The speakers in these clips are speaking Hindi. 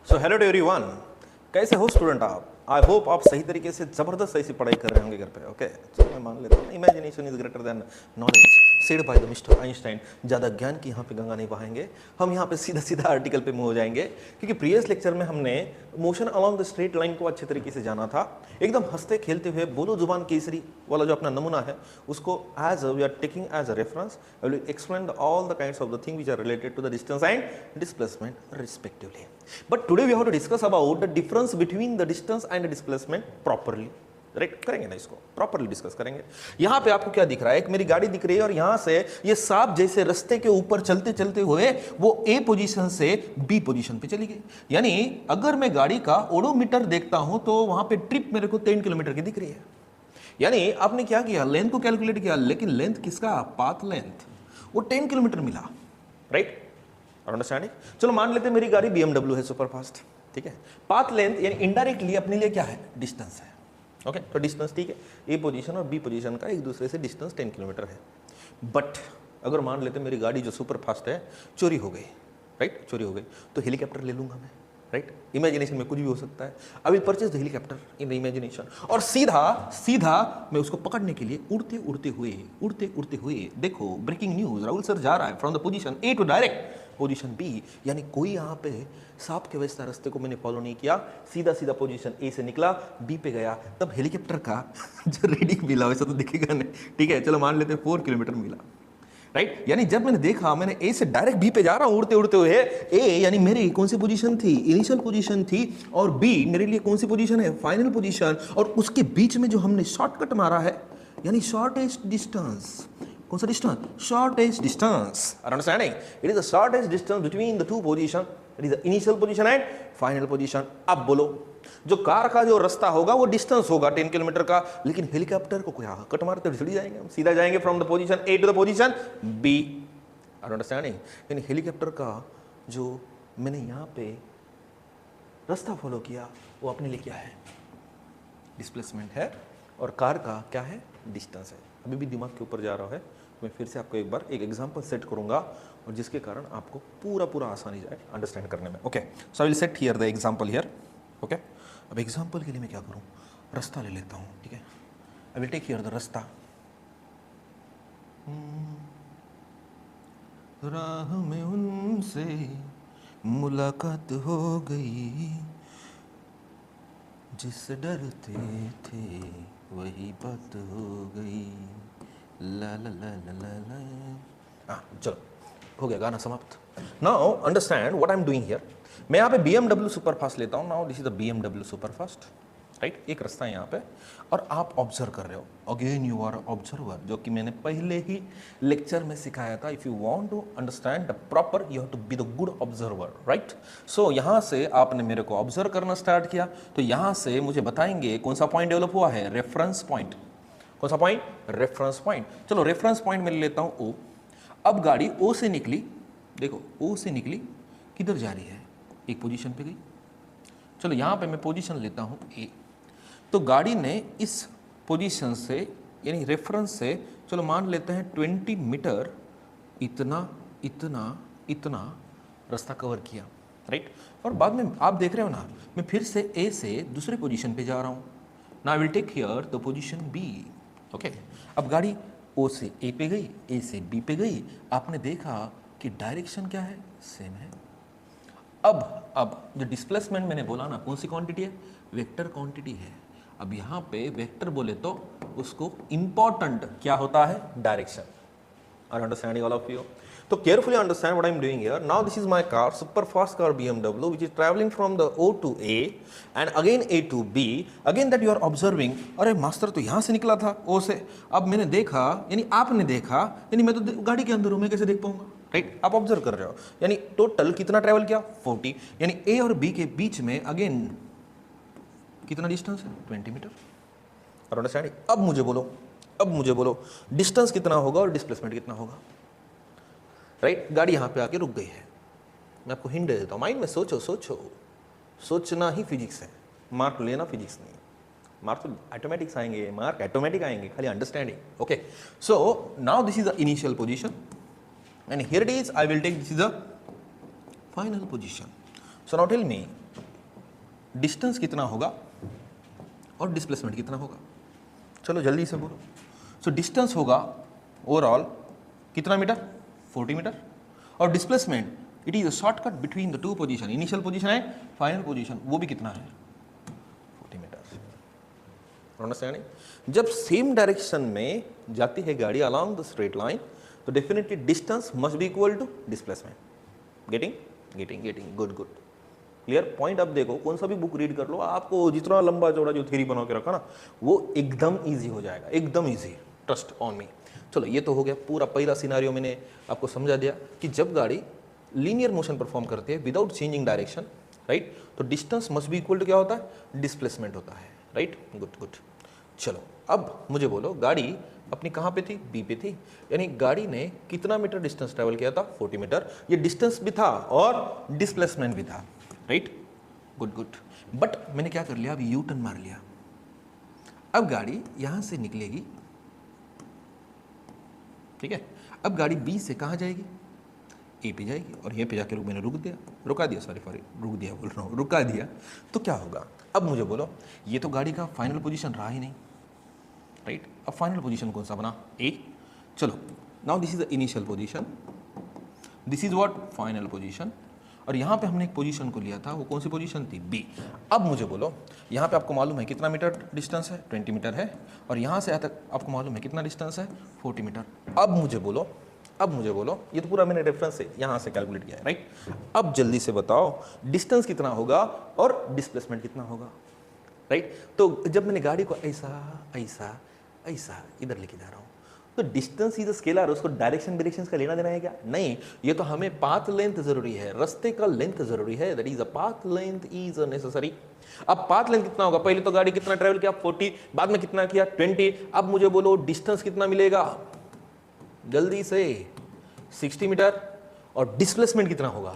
सो हेलो टू एवरीवन, कैसे हो स्टूडेंट आप? आई होप आप सही तरीके से जबरदस्त ऐसी पढ़ाई कर रहे होंगे घर पे। ओके, चलो मैं मान लेता हूँ imagination is greater than knowledge said by the mister Einstein. ज़्यादा ज्ञान की यहाँ पे गंगा नहीं बहाएंगे, हम यहाँ पे सीधा सीधा आर्टिकल पे मूव हो जाएंगे, क्योंकि प्रीवियस लेक्चर में हमने motion along the straight line को अच्छे तरीके से जाना था। एकदम हंसते खेलते हुए बोलो जुबान केसरी वाला जो अपना नमूना है उसको as we are taking as a reference. I will explain all the kinds of the thing which are related to the distance and displacement respectively. But today we have to discuss about the difference between the distance and displacement properly. Right, करेंगे ना, इसको प्रॉपरली डिस्कस करेंगे। यहां पे आपको क्या दिख रहा है? एक मेरी गाड़ी दिख रही है और यहां से ये सांप जैसे रास्ते के ऊपर चलते चलते हुए वो ए पोजीशन से बी पोजीशन पे चली गई। यानी अगर मैं गाड़ी का ओडोमीटर देखता हूं तो वहां पे ट्रिप मेरे को 10 किलोमीटर की दिख रही है। यानी आपने क्या किया, लेंथ को कैलकुलेट किया, लेकिन लेंथ किसका? पाथ लेंथ, वो 10 किलोमीटर मिला। Right, understanding? चलो मान लेते हैं मेरी गाड़ी BMW है सुपर फास्ट, ठीक है। पाथ लेंथ यानी इनडायरेक्टली अपने लिए क्या है? डिस्टेंस है। ओके, तो डिस्टेंस ठीक है, ए पोजीशन और बी पोजीशन का एक दूसरे से डिस्टेंस 10 किलोमीटर है। बट अगर मान लेते हैं मेरी गाड़ी जो सुपर फास्ट है चोरी हो गई, राइट, चोरी हो गई, तो हेलीकॉप्टर ले लूंगा मैं। राइट, इमेजिनेशन में कुछ भी हो सकता है। अभी purchase the helicopter in the imagination, और सीधा सीधा मैं उसको पकड़ने के लिए उड़ते उड़ते हुए देखो ब्रेकिंग न्यूज, राहुल सर जा रहा है from the position A to direct position B. यानी कोई यहाँ पे सांप के वैसा रास्ते को मैंने फॉलो नहीं किया, सीधा सीधा पोजीशन ए से निकला, बी पे गया, तब हेलीकॉप्टर का जो रीडिंग मिला वैसा तो दिखेगा नहीं। ठीक है, चलो मान लेते हैं 4 किलोमीटर मिला। राइट, यानी जब मैंने देखा, मैंने ए से डायरेक्ट बी पे जा रहा हूं उड़ते उड़ते हुए। ए यानी मेरी कौन सी पोजीशन थी? इनिशियल पोजीशन थी, और बी मेरे लिए कौन सी पोजीशन है? Final position. और उसके बीच में जो हमने शॉर्टकट मारा है, यानी शॉर्टेस्ट डिस्टेंस। कौन सा distance? Shortest distance. Are understanding? It is the shortest distance between the two position, it is the initial position and final position. अब बोलो, जो कार का जो रास्ता होगा वो डिस्टेंस होगा 10 किलोमीटर का, लेकिन हेलीकॉप्टर को क्या कट मारते हुए जाएंगे हम, सीधा जाएंगे from the position A to the position B. Are understanding? यानी हेलीकॉप्टर का जो मैंने यहाँ पे रास्ता फॉलो किया वो अपने लिए क्या है? डिस्प्लेसमेंट है, और कार का क्या है? डिस्टेंस है। अभी भी दिमाग के ऊपर जा रहा है, मैं फिर से आपको एक बार एक एग्जांपल सेट करूंगा, और जिसके कारण आपको पूरा आसानी जाए अंडरस्टैंड करने में। Okay, so I will set here the example here. Okay, अब एग्जांपल के लिए मैं क्या करूं? रास्ता ले लेता हूं, ठीक है। I will take here the रास्ता। राह में उनसे मुलाकात हो गई, जिससे डरते थे वही बात हो गई। ला ला ला ला ला ला। चलो, हो गया गाना समाप्त। Now understand what I am doing here. मैं यहाँ पे BMW सुपर फास्ट लेता हूँ। Now this is the BMW super fast, right. एक रास्ता है यहाँ पे, और आप ऑब्जर्व कर रहे हो। अगेन यू आर ऑब्जर्वर, जो कि मैंने पहले ही लेक्चर में सिखाया था। If you want to understand the proper, you have to be the good observer, right. So यहाँ से आपने मेरे को ऑब्जर्व करना स्टार्ट किया, तो यहाँ से मुझे बताएंगे कौन सा पॉइंट डेवलप हुआ है? Reference point. कौन सा पॉइंट? Reference point. चलो रेफरेंस पॉइंट में ले लेता हूँ ओ। अब गाड़ी ओ से निकली, देखो ओ से निकली, किधर जा रही है? एक पोजीशन पे गई। चलो यहाँ पे मैं पोजीशन लेता हूँ ए, तो गाड़ी ने इस पोजीशन से यानी रेफरेंस से, चलो मान लेते हैं 20 मीटर इतना इतना इतना रास्ता कवर किया, राइट। और बाद में आप देख रहे हो ना, मैं फिर से ए से दूसरे पोजीशन पे जा रहा हूँ। Now I will take here the position B. Okay, अब गाड़ी ओ से ए पे गई, ए से बी पे गई। आपने देखा कि डायरेक्शन क्या है? सेम है। अब जो डिस्प्लेसमेंट मैंने बोला ना, कौन सी क्वांटिटी है? वेक्टर क्वांटिटी है। अब यहाँ पे वेक्टर बोले तो उसको इंपॉर्टेंट क्या होता है? Direction. Are understanding all of you? तो carefully understand what I am doing here. Now this is my car, super fast car BMW, which is traveling from the O to A and again A to B. Again that you are observing, अरे मास्टर तो यहाँ से निकला था O से। अब मैंने देखा, यानी आपने देखा, यानी मैं तो गाड़ी के अंदर हूँ, मैं कैसे देख पाऊंगा? राइट, आप ऑब्जर्व कर रहे हो। यानी टोटल कितना ट्रेवल किया? 40। यानी ए और बी के बीच में अगेन कितना डिस्टेंस है? 20 मीटर। और अंडरस्टैंडिंग? अब मुझे बोलो डिस्टेंस कितना होगा और डिस्प्लेसमेंट कितना होगा? राइट, गाड़ी यहाँ पे आके रुक गई है। मैं आपको हिंट दे देता हूँ, माइंड में सोचो। सोचना ही फिजिक्स है, मार्क लेना फिजिक्स नहीं। मार्क तो ऑटोमेटिक्स आएंगे, मार्क ऑटोमेटिक आएंगे, खाली understanding. Okay, so now this is the initial position and here it is. I will take, this is the final position. So now tell me, distance कितना होगा और डिस्प्लेसमेंट कितना होगा। चलो जल्दी से बोलो। सो डिस्टेंस होगा ओवरऑल कितना मीटर, 40 मीटर, और displacement it is a shortcut between the two position, initial position है फाइनल पोजीशन, वो भी कितना है 40 मीटर। अंडरस्टैंडिंग? जब सेम डायरेक्शन में जाती है गाड़ी अलोंग द स्ट्रेट लाइन तो definitely distance must be equal to displacement. Getting getting getting good good clear point. अब देखो कौन सा भी बुक रीड कर लो, आपको जितना लंबा चौड़ा जो थ्योरी बना के रखा ना वो एकदम ईजी हो जाएगा, एकदम ईजी, ट्रस्ट ऑन मी। चलो ये तो हो गया पूरा पहला सिनारियो, मैंने आपको समझा दिया कि जब गाड़ी लीनियर मोशन परफॉर्म करती है विदाउट चेंजिंग डायरेक्शन, राइट, तो distance must be equal to क्या होता है, डिस्प्लेसमेंट होता है, राइट। Good good. चलो अब मुझे बोलो गाड़ी अपनी कहाँ पे थी, बी पे थी, यानी गाड़ी ने कितना मीटर डिस्टेंस ट्रेवल किया था, 40 मीटर। ये डिस्टेंस भी था और डिस्प्लेसमेंट भी था, राइट। Good good. बट मैंने क्या कर लिया, अब यू टर्न मार लिया। अब गाड़ी यहां से निकलेगी, ठीक है। अब गाड़ी बी से कहाँ जाएगी, ए पे जाएगी, और ये पे जाके मैंने रुका दिया, रुका दिया। तो क्या होगा, अब मुझे बोलो, ये तो गाड़ी का फाइनल पोजीशन रहा ही नहीं, राइट। अब फाइनल पोजीशन कौन सा बना, ए। चलो now this is the initial position, this is what final position, और यहाँ पे हमने एक पोजीशन को लिया था, वो कौन सी पोजीशन थी, बी। अब मुझे बोलो, यहाँ पे आपको मालूम है कितना मीटर डिस्टेंस है, 20 मीटर है, और यहाँ से यहाँ तक आपको मालूम है कितना डिस्टेंस है, 40 मीटर। अब मुझे बोलो, ये तो पूरा मैंने रेफरेंस से यहाँ से कैलकुलेट किया है, राइट। अब जल्दी से बताओ डिस्टेंस कितना होगा और डिस्प्लेसमेंट कितना होगा, राइट। तो जब मैंने गाड़ी को ऐसा इधर लेके जा रहा हूँ तो डिस्टेंस इज स्केलर, उसको डायरेक्शन का लेना देना है क्या, नहीं। ये तो हमें पाथ लेंथ जरूरी है, रास्ते का लेंथ जरूरी है, that is a path length is necessary. अब पाथ लेंथ कितना होगा, पहले तो गाड़ी कितना ट्रेवल किया 40, बाद में कितना किया 20। अब मुझे बोलो डिस्टेंस कितना मिलेगा, जल्दी से 60 मीटर, और डिस्प्लेसमेंट कितना होगा,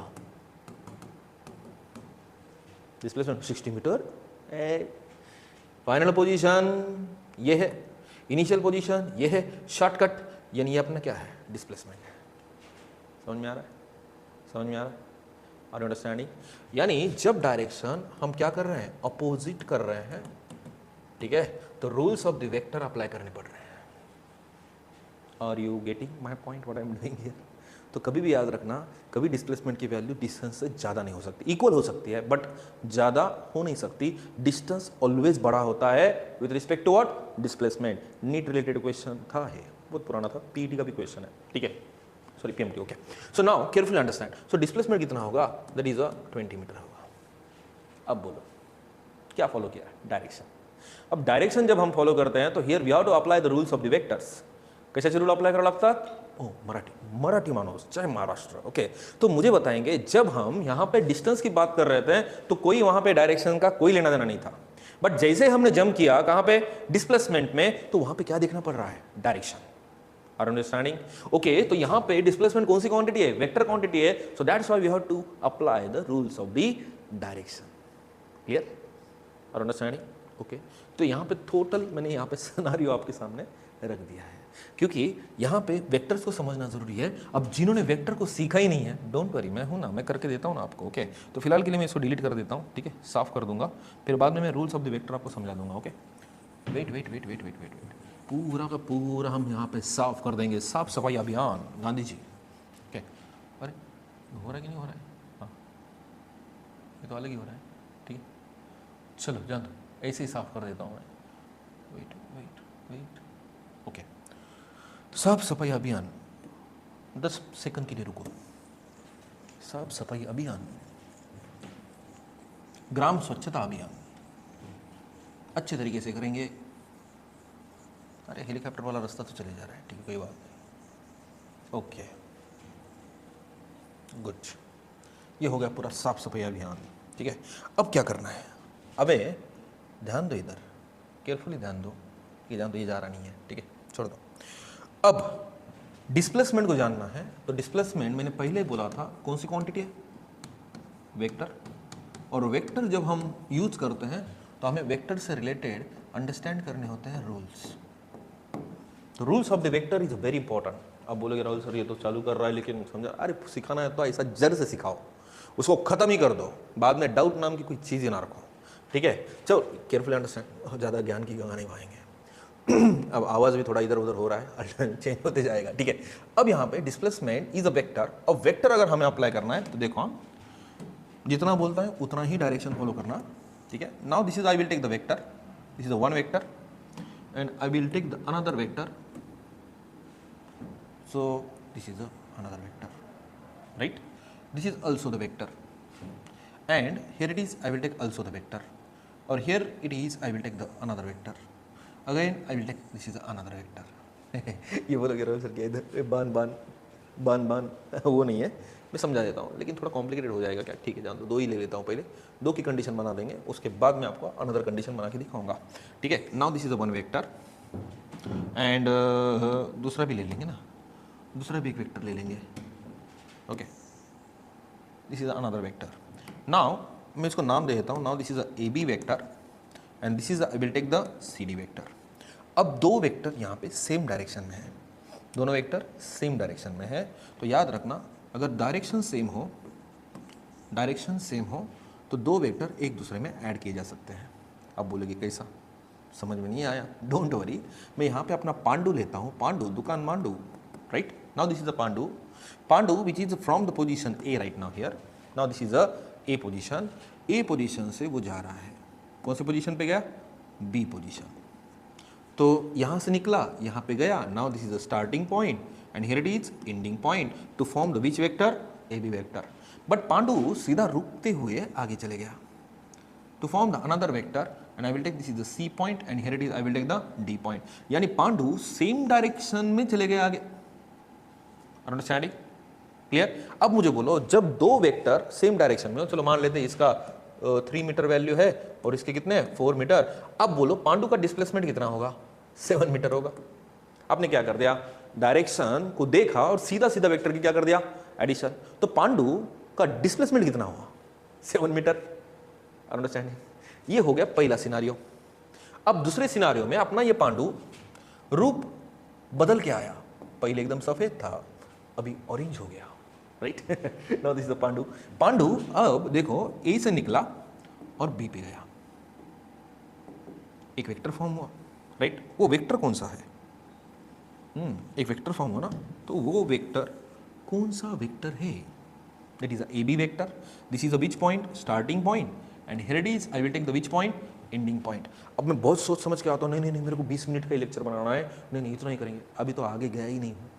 डिस्प्लेसमेंट 60 मीटर। फाइनल पोजीशन ये है, इनिशियल पोजीशन ये है, शॉर्टकट यानी ये अपना क्या है, डिस्प्लेसमेंट है। समझ में आ रहा है, आर यू अंडरस्टैंडिंग? यानी जब डायरेक्शन हम क्या कर रहे हैं, अपोजिट कर रहे हैं, ठीक है, तो rules of the vector apply करने पड़ रहे हैं। Are you getting my point, what I am doing here? तो कभी भी याद रखना, कभी डिस्प्लेसमेंट की वैल्यू डिस्टेंस से ज़्यादा नहीं हो सकती, इक्वल हो सकती है बट ज़्यादा हो नहीं सकती। डिस्टेंस ऑलवेज बड़ा होता है with respect to what, displacement. NEET related question था, है बहुत पुराना था, पीईटी का भी क्वेश्चन है, ठीक है, sorry PMT, okay. So now carefully understand, so displacement कितना होगा, दैट इज अ 20 मीटर होगा। अब बोलो क्या फॉलो किया, डायरेक्शन। अब डायरेक्शन जब हम फॉलो करते हैं तो here we have to apply the rules of the vectors. कशाचे रूल अप्लाई करावं लागतात, मराठी माणूस चाहे महाराष्ट्र, ओके। तो मुझे बताएंगे जब हम यहाँ पे डिस्टेंस की बात कर रहे थे तो कोई वहां पे डायरेक्शन का कोई लेना देना नहीं था, बट जैसे हमने जंप किया कहाँ पे, डिस्प्लेसमेंट में, तो वहां पे क्या देखना पड़ रहा है, डायरेक्शन। Are understanding? ओके, तो यहाँ पे डिस्प्लेसमेंट कौन सी क्वांटिटी है, वेक्टर क्वांटिटी है, so that's why we have to apply the rules of the direction. Clear? Are understanding? Okay, तो यहाँ पे टोटल मैंने यहाँ पे सिनेरियो आपके सामने रख दिया है क्योंकि यहाँ पे वेक्टर्स को समझना जरूरी है। अब जिन्होंने वेक्टर को सीखा ही नहीं है, डोंट वरी, मैं हूँ ना, मैं करके देता हूँ ना आपको, ओके। तो फिलहाल के लिए मैं इसको डिलीट कर देता हूँ, ठीक है, साफ कर दूंगा, फिर बाद में मैं रूल्स ऑफ द वेक्टर आपको समझा दूंगा, ओके। वेट, पूरा का पूरा हम यहाँ पे साफ कर देंगे, साफ सफाई अभियान गांधी जी, ओके। अरे हो रहा है कि नहीं हो रहा है, हाँ ये तो अलग ही हो रहा है, ठीक है, चलो जान दो, ऐसे ही साफ कर देता हूँ मैं। Wait, okay. साफ सफाई अभियान 10 सेकंड के लिए रुको। साफ सफाई अभियान, ग्राम स्वच्छता अभियान अच्छे तरीके से करेंगे। अरे हेलीकॉप्टर वाला रास्ता तो चले जा रहा है, ठीक है, कोई बात नहीं, ओके गुड। ये हो गया पूरा साफ सफाई अभियान, ठीक है। अब क्या करना है, अबे ध्यान दो, इधर केयरफुली ध्यान दो, ये ध्यान दो, ये जा रहा नहीं है, ठीक है, छोड़ दो। अब डिस्प्लेसमेंट को जानना है, तो डिस्प्लेसमेंट मैंने पहले बोला था कौन सी क्वांटिटी है, वेक्टर। और वेक्टर जब हम यूज करते हैं तो हमें वेक्टर से रिलेटेड अंडरस्टैंड करने होते हैं रूल्स। तो rules of the vector is very important. अब बोलोगे राहुल सर ये तो चालू कर रहा है लेकिन समझा, अरे सिखाना है तो ऐसा जड़ से सिखाओ, उसको खत्म ही कर दो, बाद में डाउट नाम की कोई चीज़ ही ना रखो। ठीक है, चलो केयरफुली अंडरस्टैंड, ज़्यादा ज्ञान की गंगा नहीं बहाएंगे। अब आवाज़ भी थोड़ा इधर उधर हो रहा है, चेंज होते जाएगा, ठीक है। अब यहाँ पे डिस्प्लेसमेंट इज अ वेक्टर। अब वेक्टर अगर हमें अप्लाई करना है तो देखो जितना बोलता है उतना ही डायरेक्शन फॉलो करना, ठीक है। Now this is I will take the vector, this is the one vector and I will take the another vector, so this is another vector, right? This is also the vector and here it is I will take also the vector, or here it is I will take the another vector, again I will take this is another vector। ये बोलोगे रोहन सर क्या इधर बान बान बान बान वो नहीं है, मैं समझा देता हूँ, लेकिन थोड़ा कॉम्प्लिकेटेड हो जाएगा क्या, ठीक है जान दो, दो ही ले लेता हूँ, पहले दो की कंडीशन बना देंगे, उसके बाद मैं आपको अनदर कंडीशन बना के दिखाऊंगा, ठीक है। Now this is one vector and दूसरा भी ले लेंगे ना, दूसरा भी एक वेक्टर ले लेंगे, okay. This is another vector. Now मैं इसको नाम दे देता हूँ, now this is a A B vector and this is I will take the C D vector. अब दो वेक्टर यहाँ पे सेम डायरेक्शन में है, दोनों वेक्टर सेम डायरेक्शन में है, तो याद रखना अगर डायरेक्शन सेम हो तो दो वेक्टर एक दूसरे में ऐड किए जा सकते हैं। अब बोलोगे कैसा, समझ में नहीं आया, डोंट वरी, मैं यहाँ पे अपना पांडु लेता हूँ, पांडु दुकान Mandu, right? Now this is the Pandu which is from the position A right now here. Now this is a A position, A position से वो जा रहा है, कौन सी पोजीशन पे गया, B पोजीशन, तो यहाँ से निकला यहाँ पे गया। Now this is the starting point and here it is ending point to form the which vector, AB vector, but Pandu सीधा रुकते हुए आगे चले गया to form the another vector and I will take this is the C point and here it is I will take the D point, यानी पांडु सेम डायरेक्शन में चले गए आगे, अंडरस्टैंडिंग क्लियर। अब मुझे बोलो जब दो वेक्टर सेम डायरेक्शन में हो, चलो मान लेते हैं इसका 3 मीटर वैल्यू है और इसके कितने 4 मीटर, अब बोलो पांडु का डिस्प्लेसमेंट कितना होगा, 7 मीटर होगा। आपने क्या कर दिया, डायरेक्शन को देखा और सीधा सीधा वेक्टर की क्या कर दिया, एडिशन, तो पांडु का डिस्प्लेसमेंट कितना होगा, 7 मीटर, अंडरस्टैंडिंग। ये हो गया पहला सिनारियो। अब दूसरे सिनारियो में अपना ये पांडु रूप बदल के आया, पहले एकदम सफेद था अभी ऑरेंज हो गया, right. Now this is the Pandu. Pandu अब देखो ए से निकला और बी पे गया, एक वेक्टर फॉर्म हुआ, राइट। वो वेक्टर कौन सा है, एक वेक्टर फॉर्म हुआ ना, तो वो वेक्टर कौन सा वेक्टर है, that is A B vector. This is a which point, starting point and here it is I will take the which point, ending point. अब मैं बहुत सोच समझ के आता हूँ, नहीं मेरे को 20 मिनट का ही लेक्चर बनाना है, नहीं इतना ही करेंगे, अभी तो आगे गया ही नहीं हूँ,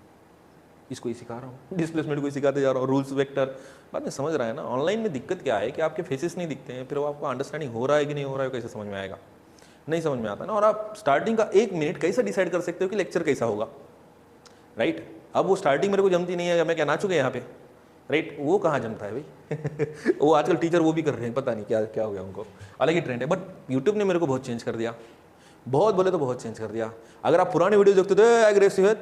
इसको ही सिखा रहा हूँ, डिस्प्लेसमेंट को ही सिखाते जा रहा हूँ, रूल्स वेक्टर बाद में समझ रहा है ना। ऑनलाइन में दिक्कत क्या है कि आपके फेसेस नहीं दिखते हैं, फिर वो आपको अंडरस्टैंडिंग हो रहा है कि नहीं हो रहा है कैसे समझ में आएगा, नहीं समझ में आता ना। और आप स्टार्टिंग का 1 मिनट कैसे डिसाइड कर सकते हो कि लेक्चर कैसा होगा, राइट। अब वो स्टार्टिंग मेरे को जमती नहीं है, मैं क्या नाचूंगा यहाँ पे, राइट, वो कहाँ जमता है भाई। वो आजकल टीचर वो भी कर रहे हैं, पता नहीं क्या क्या हो गया उनको, अलग ही ट्रेंड है। बट यूट्यूब ने मेरे को बहुत चेंज कर दिया, बहुत बोले तो बहुत चेंज कर दिया। अगर आप पुराने वीडियो देखते थे एग्रेसिव है,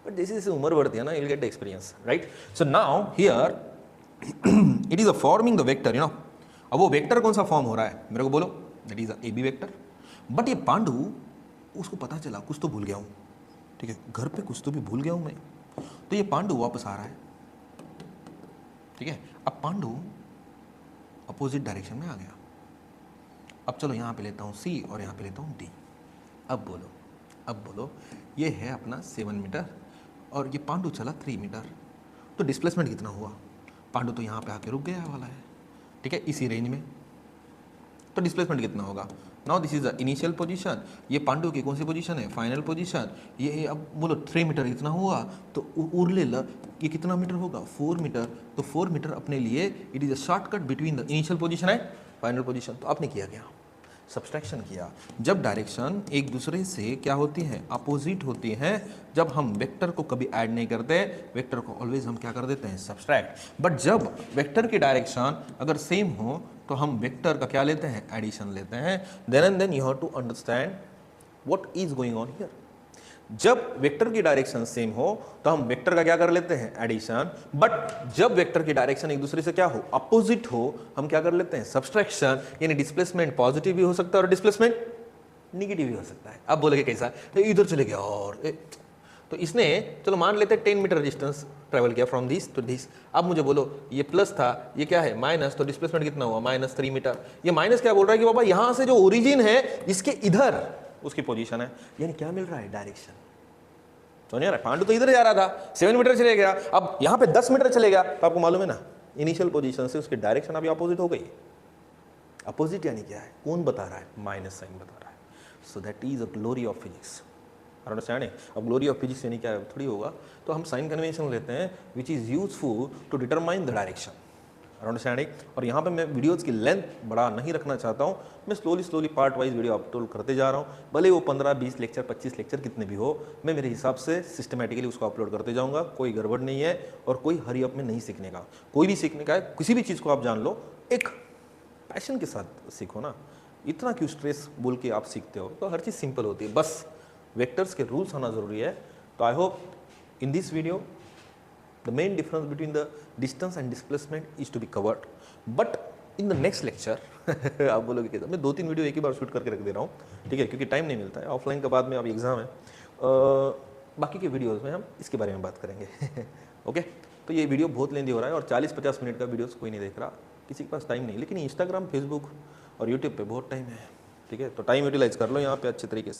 बट जैसे जैसे उम्र बढ़ती है ना, you'll get the experience, right? So now here it is a forming the vector, you know। अब वो वेक्टर कौन सा फॉर्म हो रहा है मेरे को बोलो, that is a AB vector. But ये पांडु उसको पता चला कुछ तो भूल गया हूँ, ठीक है, घर पे कुछ तो भी भूल गया हूँ मैं, तो ये पांडु वापस आ रहा है, ठीक है। अब पांडु अपोजिट डायरेक्शन में आ गया। अब चलो यहाँ पे लेता हूँ C और यहाँ पे लेता हूँ D। अब बोलो ये है अपना 7 मीटर और ये पांडु चला 3 मीटर, तो डिस्प्लेसमेंट कितना हुआ, पांडु तो यहाँ पे आके रुक गया वाला है, ठीक है, इसी रेंज में, तो डिस्प्लेसमेंट कितना होगा। Now this is the initial position, ये पांडु की कौन सी पोजीशन है, फाइनल पोजीशन। ये अब बोलो 3 मीटर कितना हुआ, तो उरले ये कितना मीटर होगा, 4 मीटर, तो 4 मीटर अपने लिए it is a shortcut between the initial position and final position. तो आपने किया क्या, सब्सट्रैक्शन किया। जब डायरेक्शन एक दूसरे से क्या होती है, अपोजिट होती है, जब हम वेक्टर को कभी ऐड नहीं करते, वेक्टर को ऑलवेज हम क्या कर देते हैं, सब्सट्रैक्ट। बट जब वेक्टर की डायरेक्शन अगर सेम हो तो हम वेक्टर का क्या लेते हैं, एडिशन लेते हैं। Then and then you have to understand what is going on here. जब वेक्टर की डायरेक्शन सेम हो तो हम वेक्टर का क्या कर लेते हैं, एडिशन। बट जब वेक्टर की डायरेक्शन एक दूसरे से क्या हो, अपोजिट हो, हम क्या कर लेते हैं, सब्सट्रैक्शन। यानी डिस्प्लेसमेंट पॉजिटिव भी हो सकता है और डिस्प्लेसमेंट निगेटिव भी हो सकता है। अब बोलेंगे कैसा, तो इधर चले गया और तो तो इसने चलो मान लेते हैं 10 मीटर डिस्टेंस ट्रेवल किया फ्रॉम दिस टू दिस। अब मुझे बोलो ये प्लस था, ये क्या है माइनस, तो डिस्प्लेसमेंट कितना हुआ -3 मीटर। ये माइनस क्या बोल रहा है कि बाबा यहां से जो ओरिजिन है इसके इधर उसकी पोजीशन है, यानी क्या मिल रहा है, डायरेक्शन। समझ रहा है, पांडु तो इधर जा रहा था 7 मीटर चले गया, अब यहां पे 10 मीटर चले गया, तो आपको मालूम है ना इनिशियल पोजीशन से उसकी डायरेक्शन अभी अपोजिट हो गई। अपोजिट यानी क्या है, कौन बता रहा है, माइनस साइन बता रहा है। So that is a glory of physics, understanding. अब ग्लोरी ऑफ फिजिक्स यानी क्या थोड़ी होगा, तो हम साइन कन्वेंशन लेते हैं which is useful to determine the direction, understanding. और यहाँ पे मैं वीडियोस की लेंथ बड़ा नहीं रखना चाहता हूँ, मैं slowly part wise video upload करते जा रहा हूँ, भले वो 15, 20 लेक्चर, 25 लेक्चर कितने भी हो, मैं मेरे हिसाब से सिस्टमेटिकली उसको अपलोड करते जाऊँगा। कोई गड़बड़ नहीं है और कोई हरी अप में नहीं सीखने का, कोई भी सीखने का है, किसी भी चीज़ को आप जान लो एक पैशन के साथ सीखो ना, इतना क्यों स्ट्रेस बोल के आप सीखते हो, तो हर चीज़ सिंपल होती है, बस वेक्टर्स के रूल्स आना जरूरी है। तो I hope in this video the main difference between the distance and displacement is to be covered, but in the next lecture आप बोलोगे कि मैं 2-3 वीडियो एक ही बार शूट करके रख दे रहा हूँ, ठीक है, क्योंकि टाइम नहीं मिलता है, ऑफलाइन के बाद में अभी एग्जाम है, बाकी के वीडियोज़ में हम इसके बारे में बात करेंगे ओके। तो ये वीडियो बहुत लेंदी हो रहा है और 40-50 मिनट का वीडियोस कोई नहीं देख रहा, किसी के पास टाइम नहीं, लेकिन इंस्टाग्राम, फेसबुक और यूट्यूब पे बहुत टाइम है, ठीक है, तो टाइम यूटिलाइज कर लो यहाँ पे अच्छे तरीके से।